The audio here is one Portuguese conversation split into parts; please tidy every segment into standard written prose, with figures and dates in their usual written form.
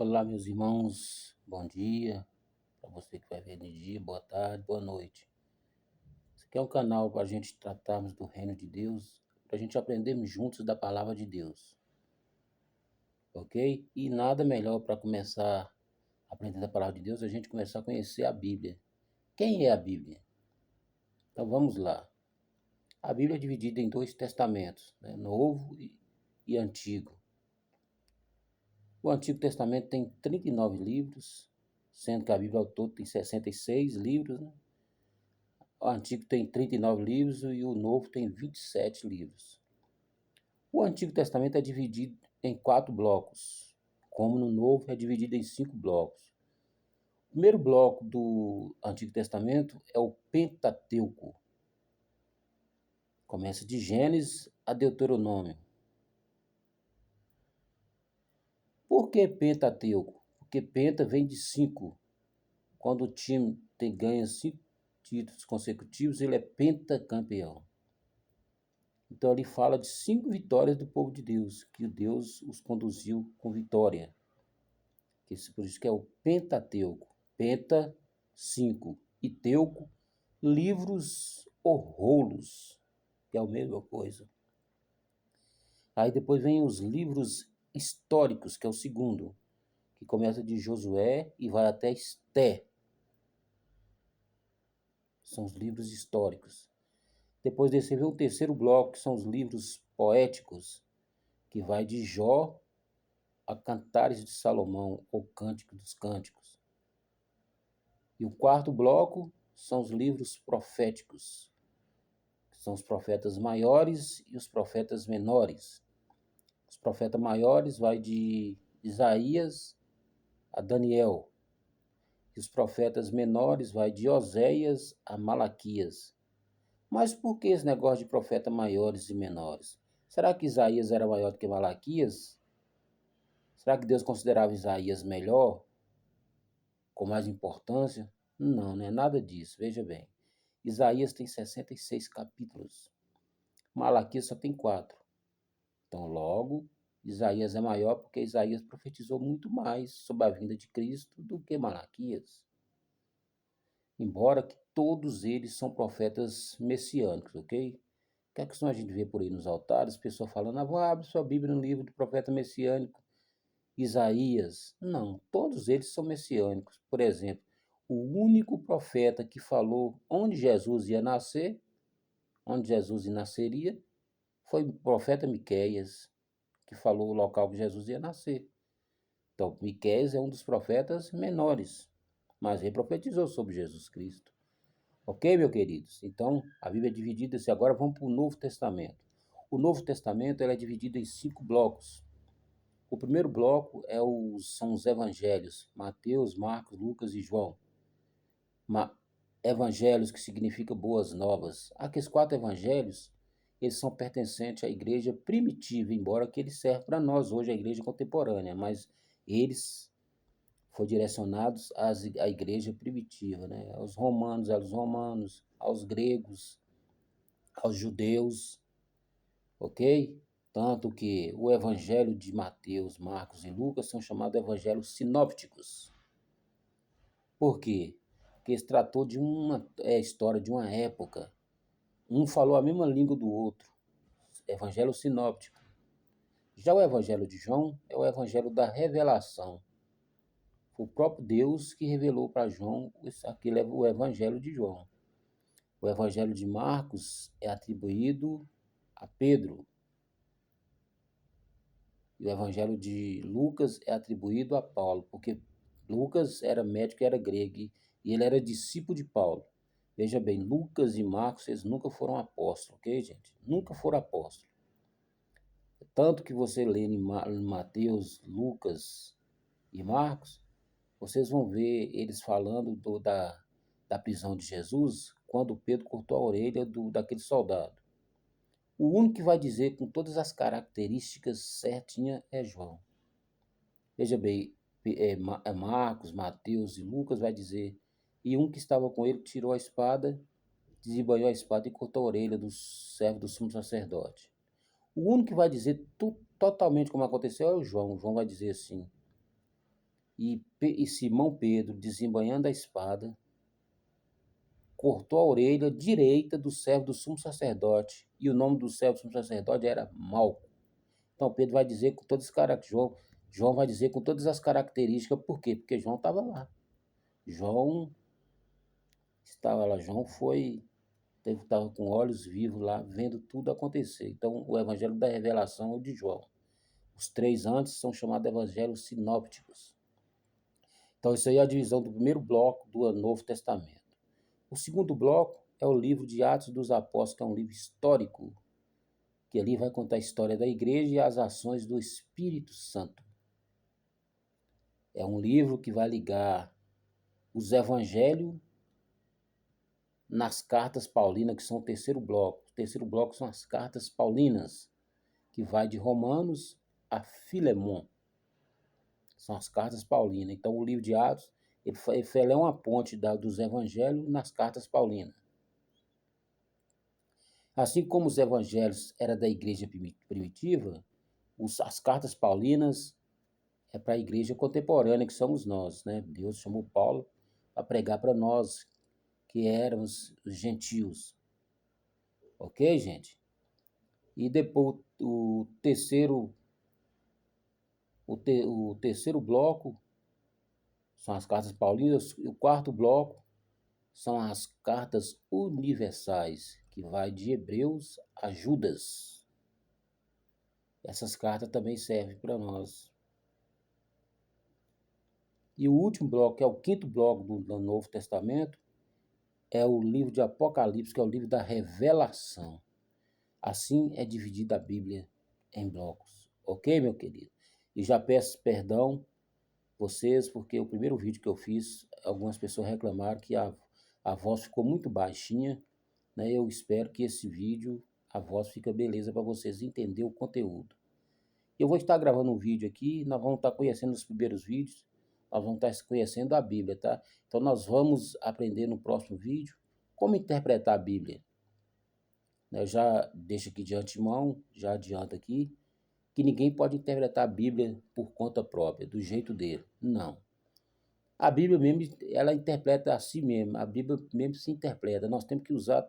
Olá, meus irmãos, bom dia. Para você que vai ver de dia, boa tarde, boa noite. Esse aqui é um canal para a gente tratarmos do reino de Deus, para a gente aprendermos juntos da palavra de Deus, ok? E nada melhor para começar a aprender da palavra de Deus, a gente começar a conhecer a Bíblia. Quem é a Bíblia? Então vamos lá. A Bíblia é dividida em dois testamentos, né? Novo e Antigo. O Antigo Testamento tem 39 livros, sendo que a Bíblia ao todo tem 66 livros, né? O Antigo tem 39 livros e o Novo tem 27 livros. O Antigo Testamento é dividido em 4 blocos, como no Novo é dividido em 5 blocos. O primeiro bloco do Antigo Testamento é o Pentateuco. Começa de Gênesis a Deuteronômio. Por que Pentateuco? Porque Penta vem de 5. Quando o time ganha 5 títulos consecutivos, ele é pentacampeão. Então ele fala de 5 vitórias do povo de Deus, que Deus os conduziu com vitória. Por isso que é o Pentateuco. Penta, 5. E teuco, livros ou rolos, que é a mesma coisa. Aí depois vem os livros históricos, que é o segundo, que começa de Josué e vai até Esté. São os livros históricos. Depois desse vem o terceiro bloco, que são os livros poéticos, que vai de Jó a Cantares de Salomão, ou Cântico dos Cânticos. E o quarto bloco são os livros proféticos, que são os profetas maiores e os profetas menores. Os profetas maiores vai de Isaías a Daniel, e os profetas menores vai de Oséias a Malaquias. Mas por que esse negócio de profetas maiores e menores? Será que Isaías era maior do que Malaquias? Será que Deus considerava Isaías melhor, com mais importância? Não é nada disso, veja bem. Isaías tem 66 capítulos, Malaquias só tem 4. Então, logo, Isaías é maior porque Isaías profetizou muito mais sobre a vinda de Cristo do que Malaquias. Embora que todos eles são profetas messiânicos, ok? O que é que a gente vê por aí nos altares? Pessoas falando, abre sua Bíblia no livro do profeta messiânico Isaías. Não, todos eles são messiânicos. Por exemplo, o único profeta que falou onde Jesus ia nascer, onde Jesus nasceria, foi o profeta Miqueias, que falou o local que Jesus ia nascer. Então, Miqueias é um dos profetas menores, mas ele profetizou sobre Jesus Cristo. Ok, meus queridos? Então, a Bíblia é dividida assim. Agora vamos para o Novo Testamento. O Novo Testamento é dividido em 5 blocos. O primeiro bloco são os evangelhos, Mateus, Marcos, Lucas e João. Evangelhos, que significa boas novas. Aqueles 4 evangelhos, eles são pertencentes à igreja primitiva, embora que eles servem para nós hoje, a igreja contemporânea, mas eles foram direcionados à igreja primitiva, né? Aos romanos, aos gregos, aos judeus, ok? Tanto que o evangelho de Mateus, Marcos e Lucas são chamados evangelhos sinópticos. Por quê? Porque se tratou de uma história de uma época. Um falou a mesma língua do outro. Evangelho sinóptico. Já o evangelho de João é o evangelho da revelação. Foi o próprio Deus que revelou para João aquele é o evangelho de João. O evangelho de Marcos é atribuído a Pedro. E o evangelho de Lucas é atribuído a Paulo, porque Lucas era médico e era grego, e ele era discípulo de Paulo. Veja bem, Lucas e Marcos, eles nunca foram apóstolos, ok, gente? Nunca foram apóstolos. Tanto que você lê em Mateus, Lucas e Marcos, vocês vão ver eles falando da prisão de Jesus, quando Pedro cortou a orelha daquele soldado. O único que vai dizer com todas as características certinhas é João. Veja bem, Marcos, Mateus e Lucas vai dizer, e um que estava com ele tirou a espada, desembanhou a espada e cortou a orelha do servo do sumo sacerdote. O único que vai dizer totalmente como aconteceu é o João. O João vai dizer assim, E Simão Pedro, desembainhando a espada, cortou a orelha direita do servo do sumo sacerdote, e o nome do servo do sumo sacerdote era Malco. Então Pedro vai dizer com todas as características, João vai dizer com todas as características, por quê? Porque João estava lá. João estava lá, João estava com olhos vivos lá, vendo tudo acontecer. Então o evangelho da revelação é o de João. Os 3 antes são chamados evangelhos sinópticos. Então isso aí é a divisão do primeiro bloco do Novo Testamento. O segundo bloco é o livro de Atos dos Apóstolos, que é um livro histórico, que ali vai contar a história da igreja e as ações do Espírito Santo. É um livro que vai ligar os evangelhos nas cartas paulinas, que são o terceiro bloco. O terceiro bloco são as cartas paulinas, que vai de Romanos a Filemon. São as cartas paulinas. Então o livro de Atos, ele é uma ponte dos evangelhos nas cartas paulinas. Assim como os evangelhos eram da igreja primitiva, as cartas paulinas é para a igreja contemporânea, que somos nós, né? Deus chamou Paulo para pregar para nós, que éramos os gentios. Ok, gente? E depois o terceiro bloco são as cartas paulinas, e o quarto bloco são as cartas universais, que vai de Hebreus a Judas. Essas cartas também servem para nós. E o último bloco, que é o quinto bloco do Novo Testamento, é o livro de Apocalipse, que é o livro da revelação. Assim é dividida a Bíblia em blocos. Ok, meu querido? E já peço perdão vocês, porque o primeiro vídeo que eu fiz, algumas pessoas reclamaram que a voz ficou muito baixinha, né? Eu espero que esse vídeo, a voz fica beleza para vocês entenderem o conteúdo. Eu vou estar gravando um vídeo aqui, nós vamos estar conhecendo os primeiros vídeos, nós vamos estar conhecendo a Bíblia, tá? Então nós vamos aprender no próximo vídeo como interpretar a Bíblia. Eu já deixo aqui de antemão, já adianto aqui, que ninguém pode interpretar a Bíblia por conta própria, do jeito dele. Não. A Bíblia mesmo, ela interpreta a si mesma, a Bíblia mesmo se interpreta. Nós temos que usar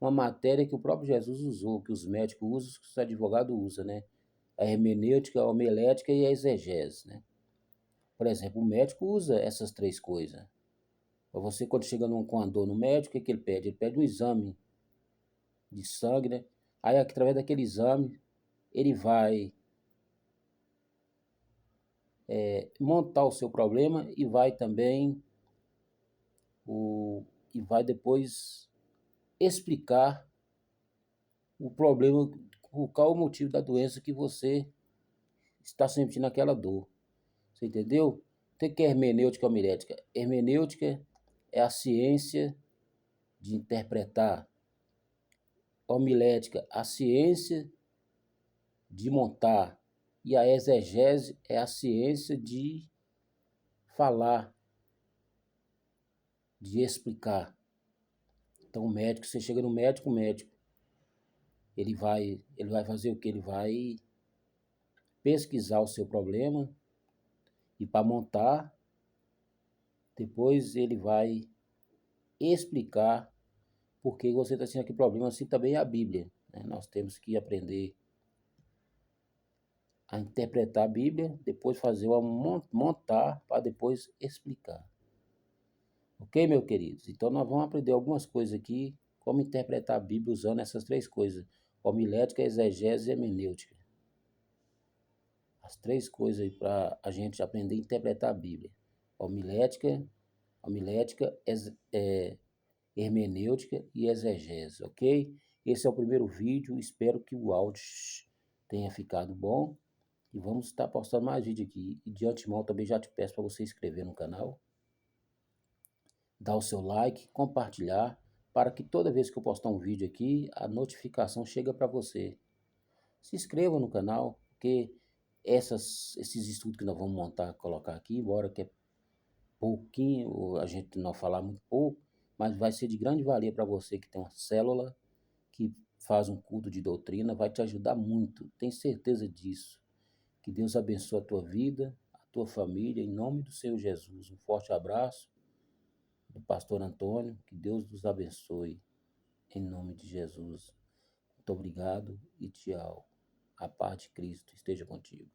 uma matéria que o próprio Jesus usou, que os médicos usam, que os advogados usam, né? A hermenêutica, a homilética e a exegese, né? Por exemplo, o médico usa essas 3 coisas. Você, quando chega com uma dor no médico, o que ele pede? Ele pede um exame de sangue, né? Aí, através daquele exame, ele vai montar o seu problema e vai também vai depois explicar o problema, qual o motivo da doença que você está sentindo aquela dor. Você entendeu? O que é hermenêutica ou homilética? Hermenêutica é a ciência de interpretar. Homilética, a ciência de montar. E a exegese é a ciência de falar, de explicar. Então o médico, você chega no médico, ele vai fazer o que? Ele vai pesquisar o seu problema e para montar, depois ele vai explicar por que você está tendo aquele problema. Assim também é a Bíblia, né? Nós temos que aprender a interpretar a Bíblia, depois fazer montar para depois explicar. Ok, meus queridos? Então nós vamos aprender algumas coisas aqui, como interpretar a Bíblia usando essas 3 coisas: homilética, exegese e hermenêutica. As 3 coisas aí para a gente aprender a interpretar a Bíblia: homilética, hermenêutica e exegese, ok? Esse é o primeiro vídeo, espero que o áudio tenha ficado bom. E vamos estar postando mais vídeo aqui. E de antemão também já te peço para você inscrever no canal, dar o seu like, compartilhar, para que toda vez que eu postar um vídeo aqui, a notificação chega para você. Se inscreva no canal, porque esses estudos que nós vamos montar, colocar aqui, embora que é pouquinho, a gente não falar muito pouco, mas vai ser de grande valia para você que tem uma célula, que faz um culto de doutrina, vai te ajudar muito, tenho certeza disso. Que Deus abençoe a tua vida, a tua família, em nome do Senhor Jesus. Um forte abraço do pastor Antônio, que Deus nos abençoe, em nome de Jesus. Muito obrigado e tchau. A paz de Cristo esteja contigo.